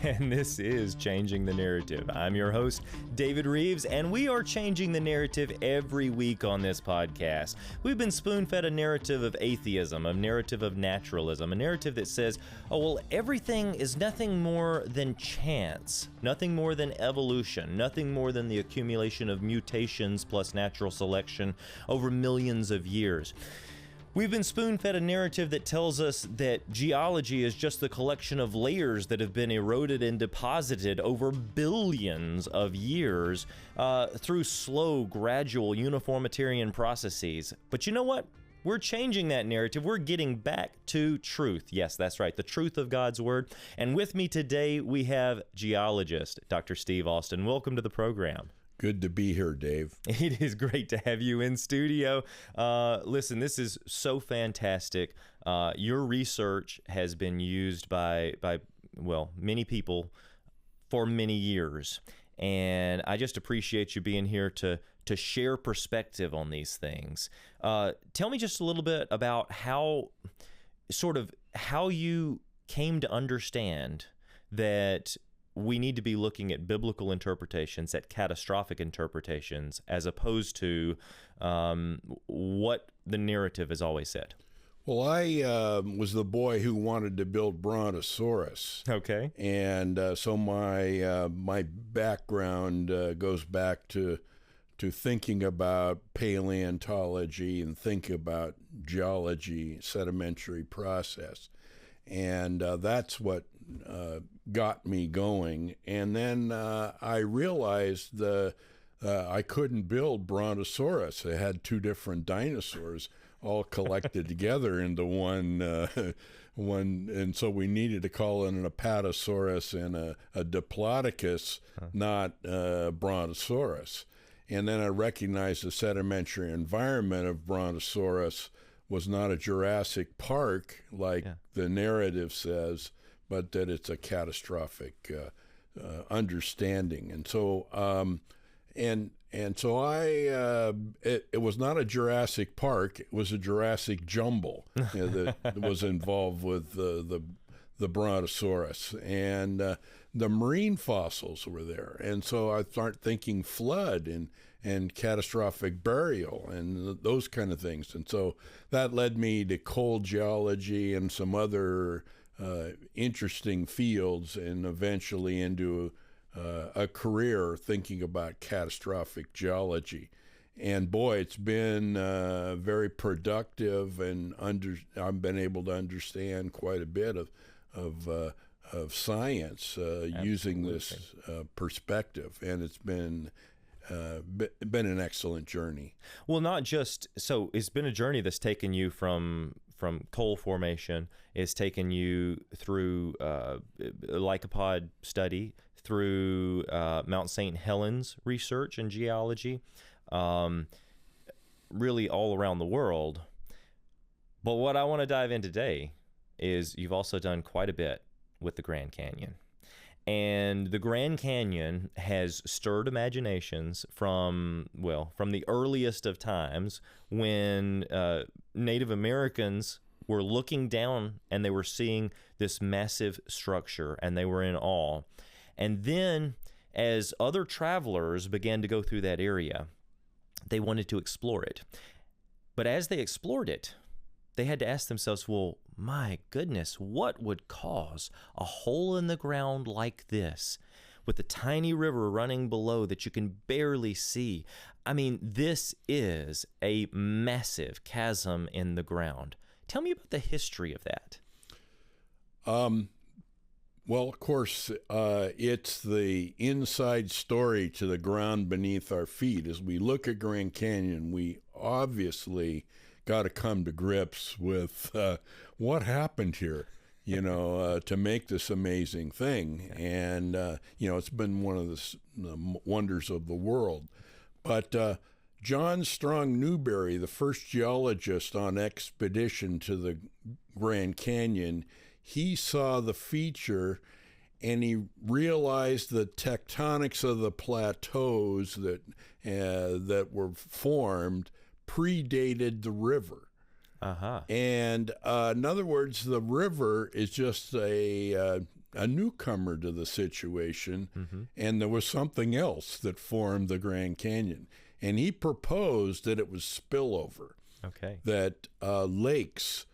and this is Changing the Narrative. I'm your host, David Rives, and we are changing the narrative every week on this podcast. We've been spoon-fed a narrative of atheism, a narrative of naturalism, a narrative that says, oh, well, everything is nothing more than chance, nothing more than evolution, nothing more than the accumulation of mutations plus natural selection over millions of years. We've been spoon-fed a narrative that tells us that geology is just the collection of layers that have been eroded and deposited over billions of years through slow, gradual, uniformitarian processes. But you know what? We're changing that narrative. We're getting back to truth. Yes, that's right, the truth of God's Word. And with me today, we have geologist, Dr. Steve Austin. Welcome to the program. Good to be here, Dave. It is great to have you in studio. Listen, this is so fantastic. Your research has been used by many people for many years. And I just appreciate you being here to share perspective on these things. Tell me just a little bit about how you came to understand that we need to be looking at biblical interpretations, at catastrophic interpretations, as opposed to what the narrative has always said. Well, I was the boy who wanted to build Brontosaurus. Okay. And so my background goes back to thinking about paleontology and thinking about geology, sedimentary process. And that's what got me going. And then I realized I couldn't build Brontosaurus. I had two different dinosaurs all collected together into one, and so we needed to call it an Apatosaurus and a Diplodocus, not Brontosaurus. And then I recognized the sedimentary environment of Brontosaurus was not a Jurassic Park like the narrative says, but that it's a catastrophic understanding. And so, it was not a Jurassic Park; it was a Jurassic jumble that was involved with the Brontosaurus, and the marine fossils were there. And so I started thinking flood and catastrophic burial and those kind of things. And so that led me to coal geology and some other interesting fields, and eventually into a career thinking about catastrophic geology. And boy, it's been very productive, and I've been able to understand quite a bit of science using this perspective, and it's been an excellent journty. Well, not just so. It's been a journey that's taken you from coal formation. It's taken you through lycopod study, through Mount St. Helens research and geology, really all around the world. But what I want to dive in today is you've also done quite a bit with the Grand Canyon. And the Grand Canyon has stirred imaginations from the earliest of times, when Native Americans were looking down and they were seeing this massive structure and they were in awe. And then as other travelers began to go through that area, they wanted to explore it. But as they explored it, they had to ask themselves, well, my goodness, what would cause a hole in the ground like this with a tiny river running below that you can barely see? I mean, this is a massive chasm in the ground. Tell me about the history of that. Well, of course, it's the inside story to the ground beneath our feet. As we look at Grand Canyon, we obviously got to come to grips with what happened here, to make this amazing thing. And, it's been one of the wonders of the world. But John Strong Newberry, the first geologist on expedition to the Grand Canyon, he saw the feature and he realized the tectonics of the plateaus that were formed predated the river. And in other words, the river is just a a newcomer to the situation, Mm-hmm. and there was something else that formed the Grand Canyon. And he proposed that it was spillover, Okay. that lakes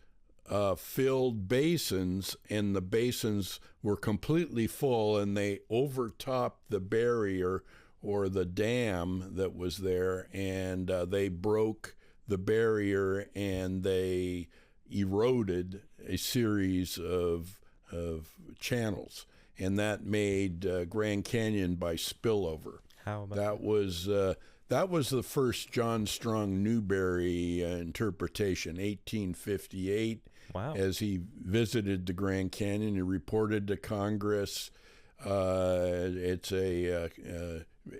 filled basins, and the basins were completely full, and they overtopped the barrier or the dam that was there, and they broke the barrier, and they eroded a series of channels, and that made Grand Canyon by spillover. How about That was the first John Strong Newberry interpretation, 1858. Wow. As he visited the Grand Canyon, he reported to Congress.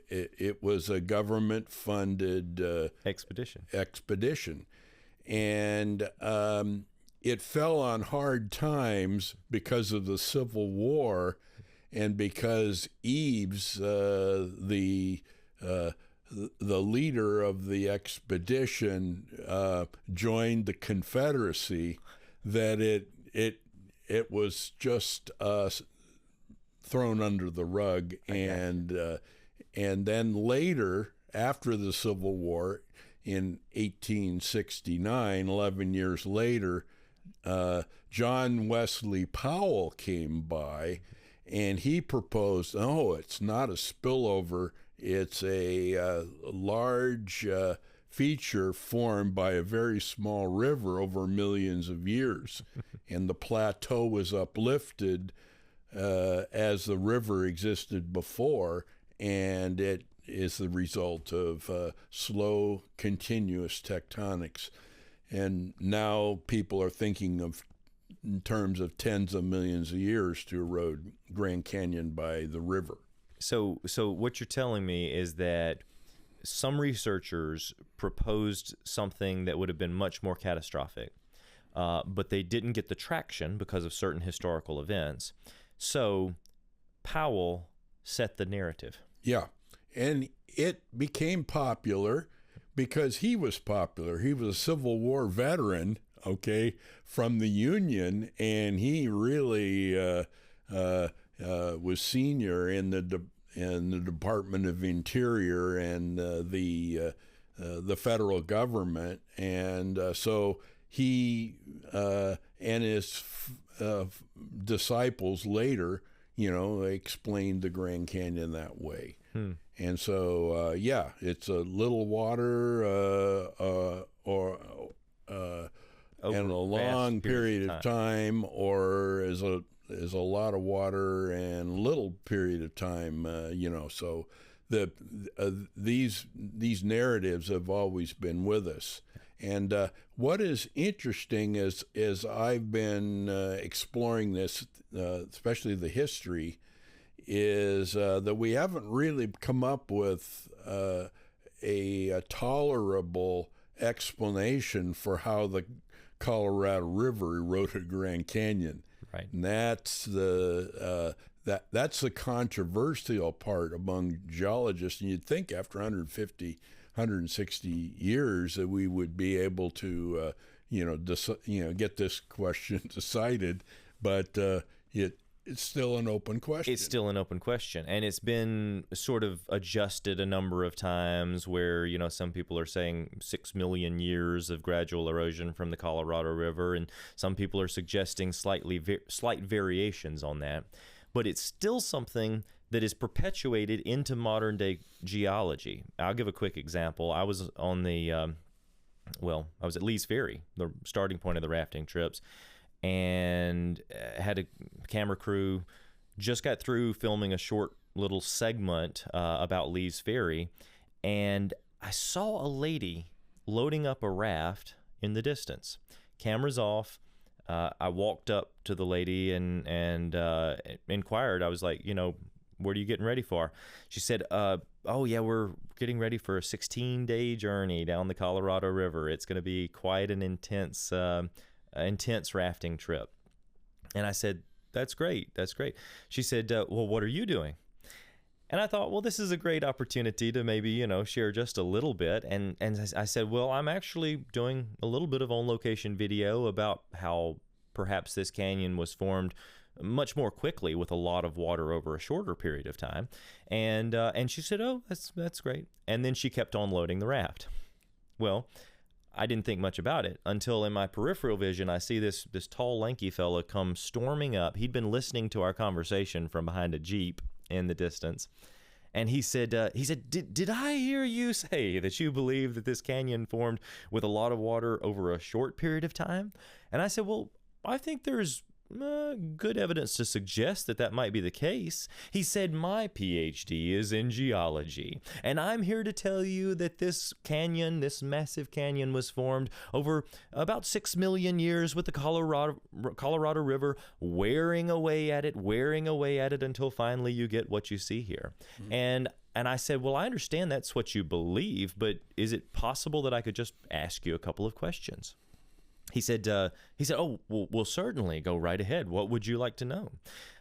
It was a government-funded expedition, and it fell on hard times because of the Civil War, and because Eves, the leader of the expedition, joined the Confederacy, that it was just thrown under the rug. And then later, after the Civil War, in 1869, 11 years later, John Wesley Powell came by, and he proposed, it's not a spillover, it's a large feature formed by a very small river over millions of years. And the plateau was uplifted as the river existed before, and it is the result of slow, continuous tectonics. And now people are thinking of in terms of tens of millions of years to erode Grand Canyon by the river. So what you're telling me is that some researchers proposed something that would have been much more catastrophic, but they didn't get the traction because of certain historical events. So Powell set the narrative. Yeah, and it became popular because he was popular. He was a Civil War veteran, from the Union, and he really was senior in the Department of Interior and the federal government, and so he and his disciples later, explained the Grand Canyon that way. And so, it's a little water and a long period of time, or is a lot of water and little period of time. So these narratives have always been with us. And what is interesting is I've been exploring this, especially the history, is that we haven't really come up with a tolerable explanation for how the Colorado River eroded Grand Canyon. Right. And that's that's the controversial part among geologists. And you'd think after 150, 160 years that we would be able to, get this question decided, but it's still an open question. It's still an open question, and it's been sort of adjusted a number of times where, some people are saying 6 million years of gradual erosion from the Colorado River, and some people are suggesting slight variations on that. But it's still something that is perpetuated into modern-day geology. I'll give a quick example. I was on I was at Lee's Ferry, the starting point of the rafting trips, and had a camera crew, just got through filming a short little segment about Lee's Ferry, and I saw a lady loading up a raft in the distance. Camera's off. I walked up to the lady and inquired. I was like, what are you getting ready for? She said, we're getting ready for a 16-day journey down the Colorado River. It's going to be quite an intense rafting trip. And I said, that's great. She said, well, what are you doing? And I thought, well, this is a great opportunity to maybe, share just a little bit. And I said, well, I'm actually doing a little bit of on-location video about how perhaps this canyon was formed much more quickly with a lot of water over a shorter period of time. And she said, oh, that's great. And then she kept on loading the raft. Well, I didn't think much about it until in my peripheral vision, I see this tall, lanky fella come storming up. He'd been listening to our conversation from behind a Jeep in the distance. And he said, did I hear you say that you believe that this canyon formed with a lot of water over a short period of time? And I said, well, I think there's good evidence to suggest that might be the case. He said, my PhD is in geology, and I'm here to tell you that this canyon, this massive canyon, was formed over about 6 million years with the Colorado River wearing away at it until finally you get what you see here. And I said, well, I understand that's what you believe, but is it possible that I could just ask you a couple of questions? He said, oh, well, certainly, go right ahead. What would you like to know?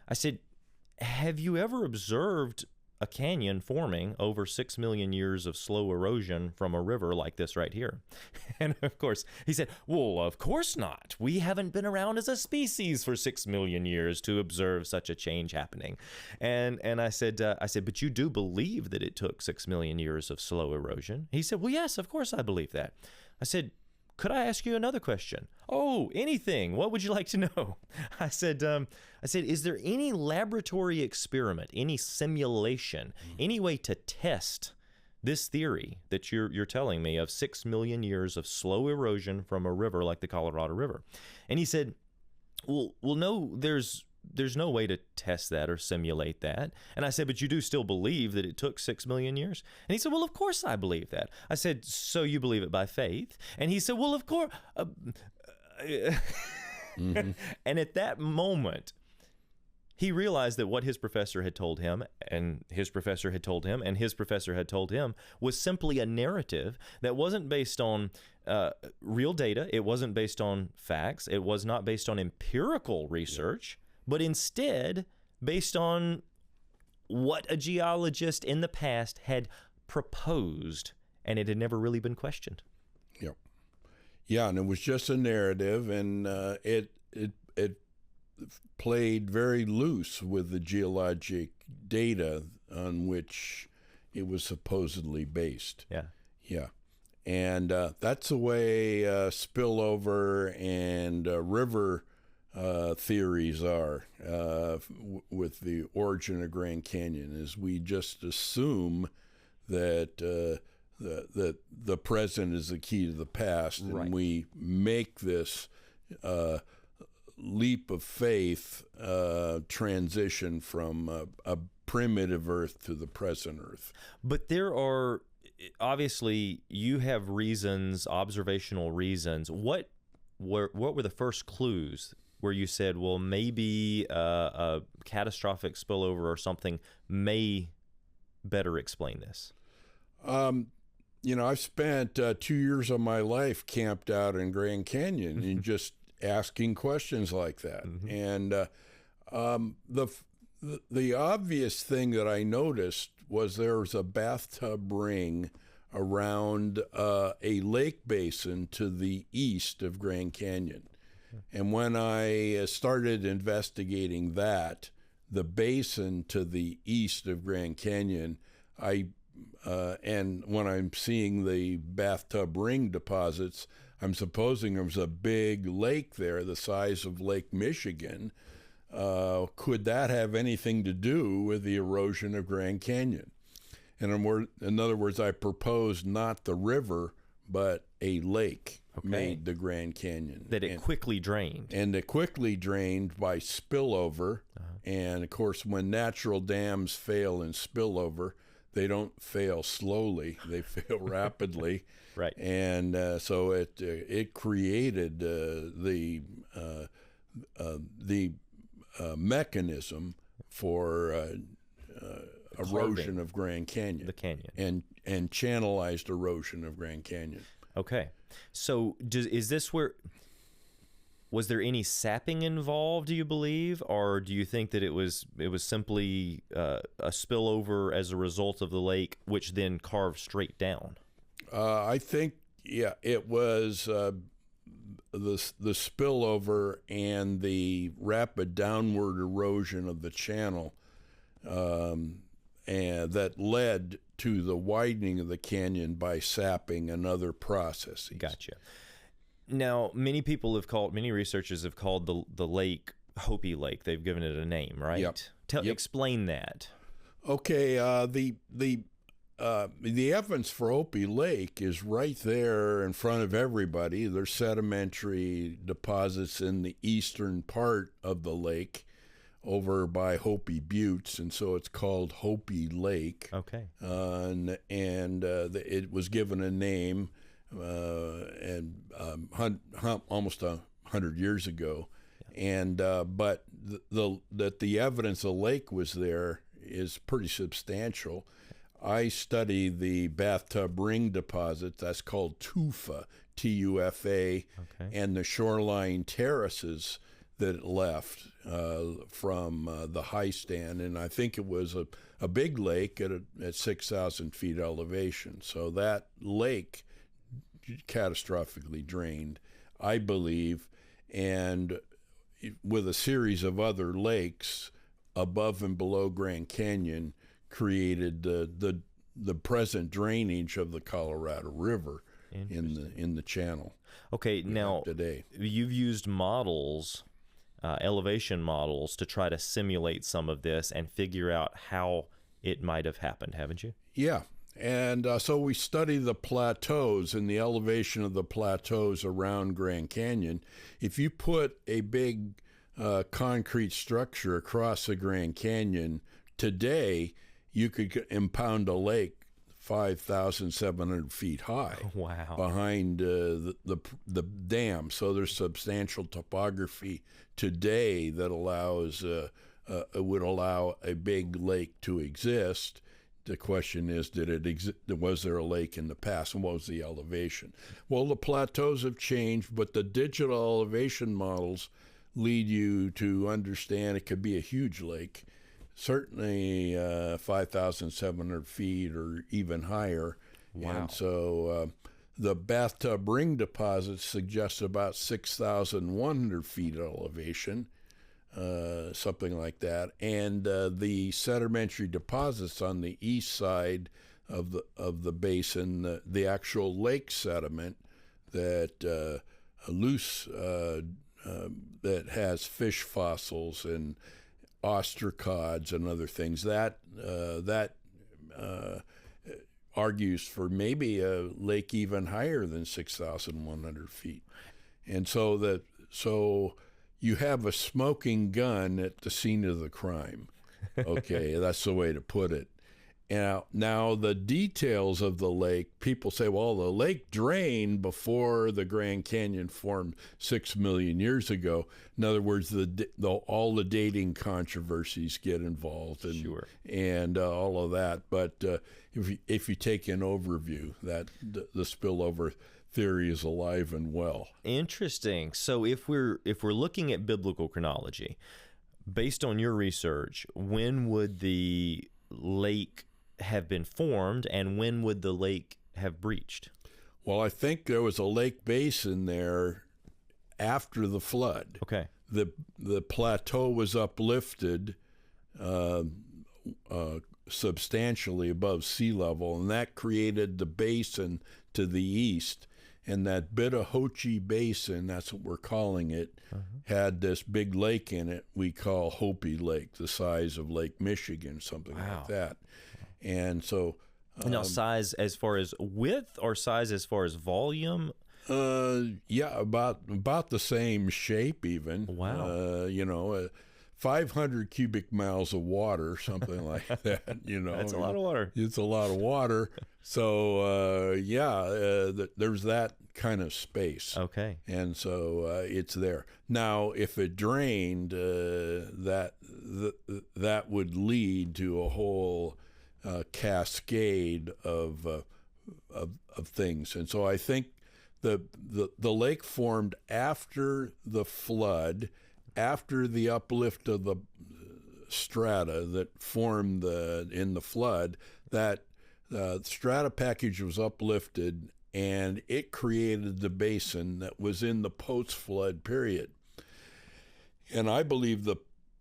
I said, have you ever observed a canyon forming over 6 million years of slow erosion from a river like this right here? And of course, he said, well, of course not. We haven't been around as a species for 6 million years to observe such a change happening. And I said, but you do believe that it took 6 million years of slow erosion? He said, well, yes, of course I believe that. I said, could I ask you another question? Oh, anything. What would you like to know? I said, is there any laboratory experiment, any simulation, any way to test this theory that you're telling me of 6 million years of slow erosion from a river like the Colorado River? And he said, well, no, there's no way to test that or simulate that. And I said, but you do still believe that it took 6 million years? And he said, well, of course I believe that. I said, so you believe it by faith? And he said, well, of course. And at that moment, he realized that what his professor had told him, and his professor had told him, and his professor had told him, was simply a narrative that wasn't based on real data. It wasn't based on facts. It was not based on empirical research. But instead, based on what a geologist in the past had proposed, and it had never really been questioned. Yep. Yeah, and it was just a narrative, and it played very loose with the geologic data on which it was supposedly based. Yeah. Yeah. And that's the way spillover and river theories are with the origin of Grand Canyon, is we just assume that the present is the key to the past, and right. We make this leap of faith transition from a primitive Earth to the present Earth. But there are, obviously, you have reasons, observational reasons. What were the first clues where you said, well, maybe a catastrophic spillover or something may better explain this? I've spent 2 years of my life camped out in Grand Canyon and just asking questions like that. And the obvious thing that I noticed was there was a bathtub ring around a lake basin to the east of Grand Canyon. And when I started investigating that, the basin to the east of Grand Canyon, and when I'm seeing the bathtub ring deposits, I'm supposing there was a big lake there the size of Lake Michigan. Could that have anything to do with the erosion of Grand Canyon? And in other words, I proposed not the river, but a lake made the Grand Canyon. That it quickly drained. And it quickly drained by spillover. And, of course, when natural dams fail in spillover, they don't fail slowly. They fail rapidly. Right. And so it created the mechanism for erosion of Grand Canyon. The canyon. And channelized erosion of Grand Canyon. Okay. So was there any sapping involved, do you believe? Or do you think that it was simply a spillover as a result of the lake, which then carved straight down? I think, it was the spillover and the rapid downward erosion of the channel, and that led to the widening of the canyon by sapping and other processes. Gotcha. Now, many researchers have called the lake Hopi Lake. They've given it a name, right? Yep. Explain that. Okay, the evidence for Hopi Lake is right there in front of everybody. There's sedimentary deposits in the eastern part of the lake over by Hopi Buttes, and so it's called Hopi Lake. Okay. It was given a name almost 100 years ago. Yeah. But the evidence the lake was there is pretty substantial. I study the bathtub ring deposit, that's called tufa, Tufa, okay, and the shoreline terraces that it left from the high stand. And I think it was a big lake at 6,000 feet elevation. So that lake catastrophically drained, I believe, and with a series of other lakes above and below Grand Canyon created the present drainage of the Colorado River in the channel. Okay, now today you've used models, elevation models, to try to simulate some of this and figure out how it might have happened, haven't you? Yeah, and so we study the plateaus and the elevation of the plateaus around Grand Canyon. If you put a big concrete structure across the Grand Canyon today, you could impound a lake 5,700 feet high. Wow. Behind the dam. So there's substantial topography today that would allow a big lake to exist. The question is, was there a lake in the past, and what was the elevation? Well, the plateaus have changed, but the digital elevation models lead you to understand it could be a huge lake. Certainly 5,700 feet or even higher. Wow. And so the bathtub ring deposits suggest about 6,100 feet elevation, something like that. And the sedimentary deposits on the east side of the basin, the actual lake sediment that loose that has fish fossils and ostracods and other things, that argues for maybe a lake even higher than 6,100 feet. And so you have a smoking gun at the scene of the crime. Okay, that's the way to put it. Now the details of the lake, people say, well, the lake drained before the Grand Canyon formed 6 million years ago. In other words, all the dating controversies get involved and sure, and all of that. But if you take an overview, that the spillover theory is alive and well. Interesting. So if we're looking at biblical chronology, based on your research, when would the lake have been formed, and when would the lake have breached? Well, I think there was a lake basin there after the flood. Okay. The plateau was uplifted substantially above sea level, and that created the basin to the east. And that Bitahoche Basin, that's what we're calling it, had this big lake in it we call Hopi Lake, the size of Lake Michigan, something like that. And so... now, size as far as width or size as far as volume? Yeah, about the same shape even. Wow. 500 cubic miles of water, something like that. That's a lot of water. It's a lot of water. So there's that kind of space. Okay. And so it's there. Now, if it drained, that would lead to a whole cascade of things. And so I think the lake formed after the flood, after the uplift of the strata that formed in the flood. That strata package was uplifted and it created the basin that was in the post-flood period. And I believe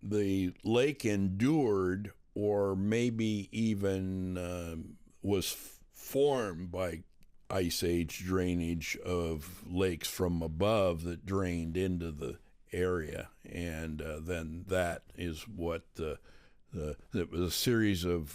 the lake endured, or maybe even was formed by ice age drainage of lakes from above that drained into the area, and then that is what it was a series of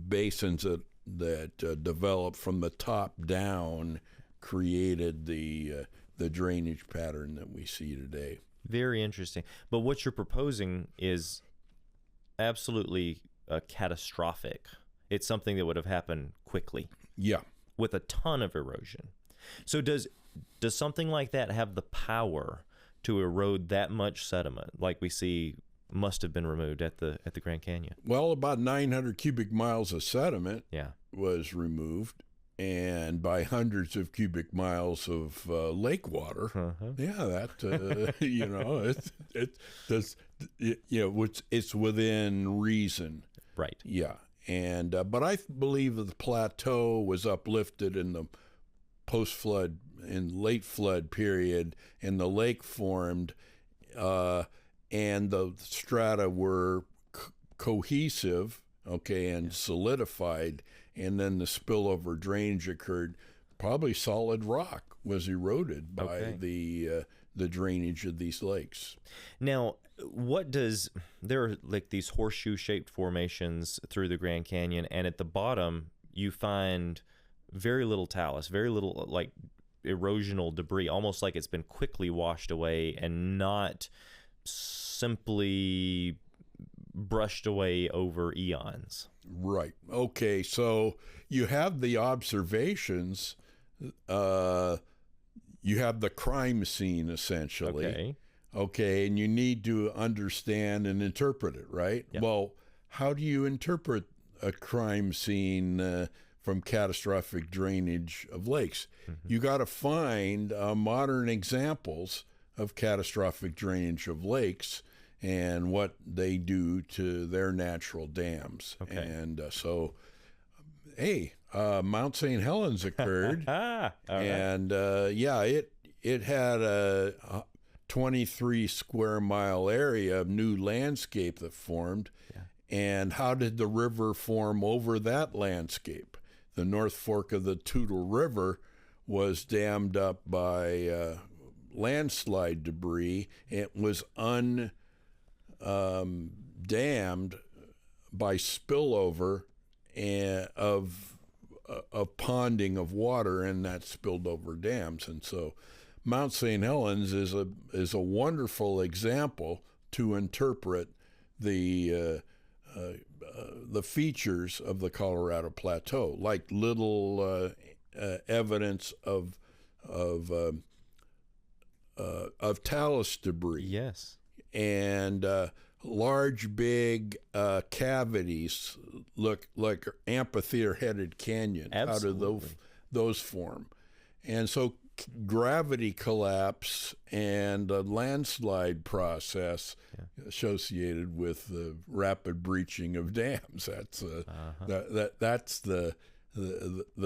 basins that developed from the top down, created the drainage pattern that we see today. Very interesting. But what you're proposing is absolutely catastrophic. It's something that would have happened quickly. Yeah. With a ton of erosion. So does something like that have the power to erode that much sediment, like we see must have been removed at the Grand Canyon? Well, about 900 cubic miles of sediment Yeah. was removed, and by hundreds of cubic miles of lake water. Uh-huh. Yeah, that you know, it's within reason. Right. Yeah, and but I believe that the plateau was uplifted in the post-flood and late flood period, and the lake formed, and the strata were cohesive, okay, and solidified, and then the spillover drainage occurred. Probably solid rock was eroded by the drainage of these lakes. Now, there are like these horseshoe-shaped formations through the Grand Canyon, and at the bottom you find very little talus, very little like erosional debris, almost like it's been quickly washed away and not simply brushed away over eons. Right. Okay, so you have the observations, you have the crime scene, essentially. Okay, and you need to understand and interpret it, right? Yep. Well, how do you interpret a crime scene from catastrophic drainage of lakes? Mm-hmm. You got to find modern examples of catastrophic drainage of lakes and what they do to their natural dams. Okay. And so, Mount St. Helens occurred, and it had a 23 square mile area of new landscape that formed. Yeah. And how did the river form over that landscape? The North Fork of the Toutle River was dammed up by landslide debris. It was undammed by spillover of ponding of water, and that spilled over dams. And so Mount St. Helens is a wonderful example to interpret the features of the Colorado Plateau, like little evidence of talus debris. Yes. And large, big cavities look like amphitheater-headed canyons. Absolutely. How do those form? And so gravity collapse and a landslide process associated with the rapid breaching of dams. That's that's the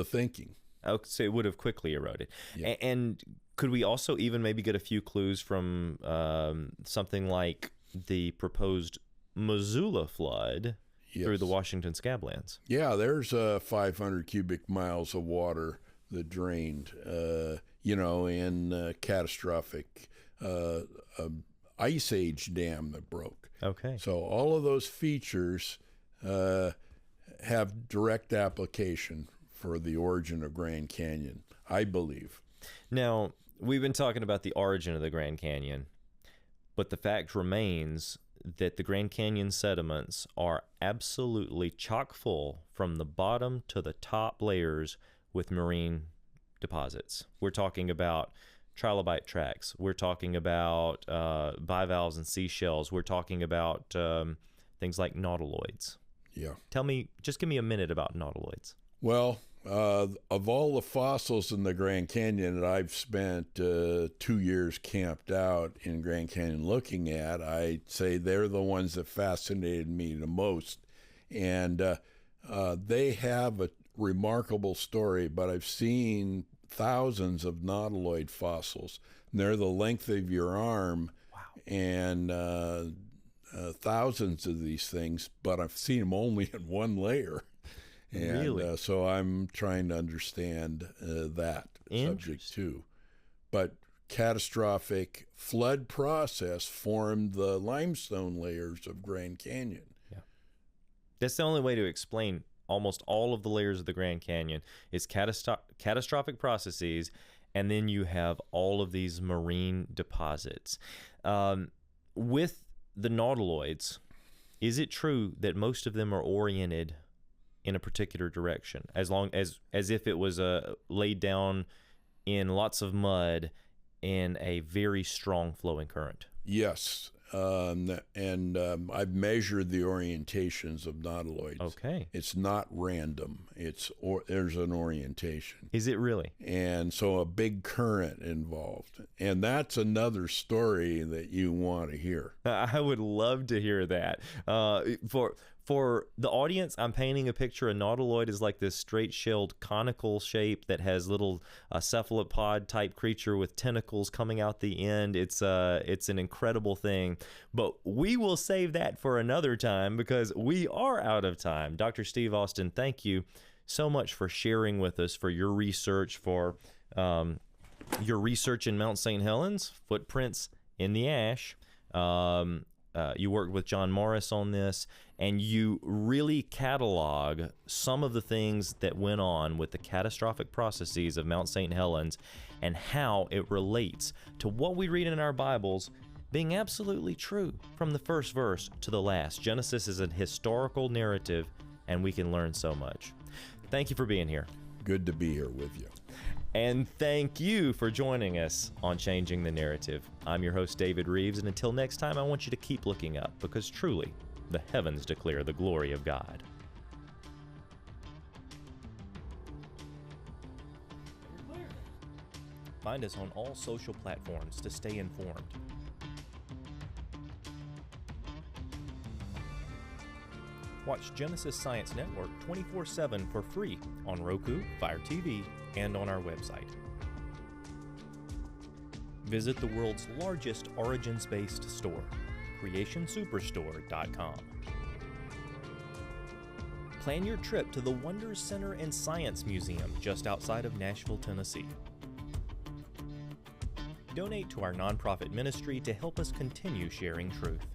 thinking. Okay, so it would have quickly eroded. Yeah. And could we also even maybe get a few clues from something like the proposed Missoula flood through the Washington Scablands? Yeah, there's 500 cubic miles of water that drained, in catastrophic ice age dam that broke. Okay. So all of those features have direct application for the origin of Grand Canyon, I believe. Now, we've been talking about the origin of the Grand Canyon, but the fact remains that the Grand Canyon sediments are absolutely chock full from the bottom to the top layers with marine deposits. We're talking about trilobite tracks. We're talking about bivalves and seashells. We're talking about things like nautiloids. Yeah. Just give me a minute about nautiloids. Well, of all the fossils in the Grand Canyon that I've spent 2 years camped out in Grand Canyon looking at, I'd say they're the ones that fascinated me the most. And they have remarkable story, but I've seen thousands of nautiloid fossils. And they're the length of your arm. Wow. And thousands of these things, but I've seen them only in one layer. And Really? So I'm trying to understand that subject too. But catastrophic flood process formed the limestone layers of Grand Canyon. Yeah. That's the only way to explain almost all of the layers of the Grand Canyon is catastrophic processes, and then you have all of these marine deposits. With the nautiloids, is it true that most of them are oriented in a particular direction, as if it was laid down in lots of mud in a very strong flowing current? Yes, and I've measured the orientations of nautiloids. Okay. It's not random. There's an orientation. Is it really? And so a big current involved. And that's another story that you want to hear. I would love to hear that. For the audience, I'm painting a picture. A nautiloid is like this straight-shelled conical shape that has little cephalopod-type creature with tentacles coming out the end. It's an incredible thing. But we will save that for another time because we are out of time. Dr. Steve Austin, thank you so much for sharing with us, for your research, in Mount St. Helens, footprints in the ash. You worked with John Morris on this, and you really catalog some of the things that went on with the catastrophic processes of Mount St. Helens and how it relates to what we read in our Bibles being absolutely true from the first verse to the last. Genesis is a historical narrative, and we can learn so much. Thank you for being here. Good to be here with you. And thank you for joining us on Changing the Narrative. I'm your host, David Rives, and until next time, I want you to keep looking up, because truly, the heavens declare the glory of God. Find us on all social platforms to stay informed. Watch Genesis Science Network 24/7 for free on Roku, Fire TV, and on our website. Visit the world's largest origins-based store, creationsuperstore.com. Plan your trip to the Wonders Center and Science Museum just outside of Nashville, Tennessee. Donate to our nonprofit ministry to help us continue sharing truth.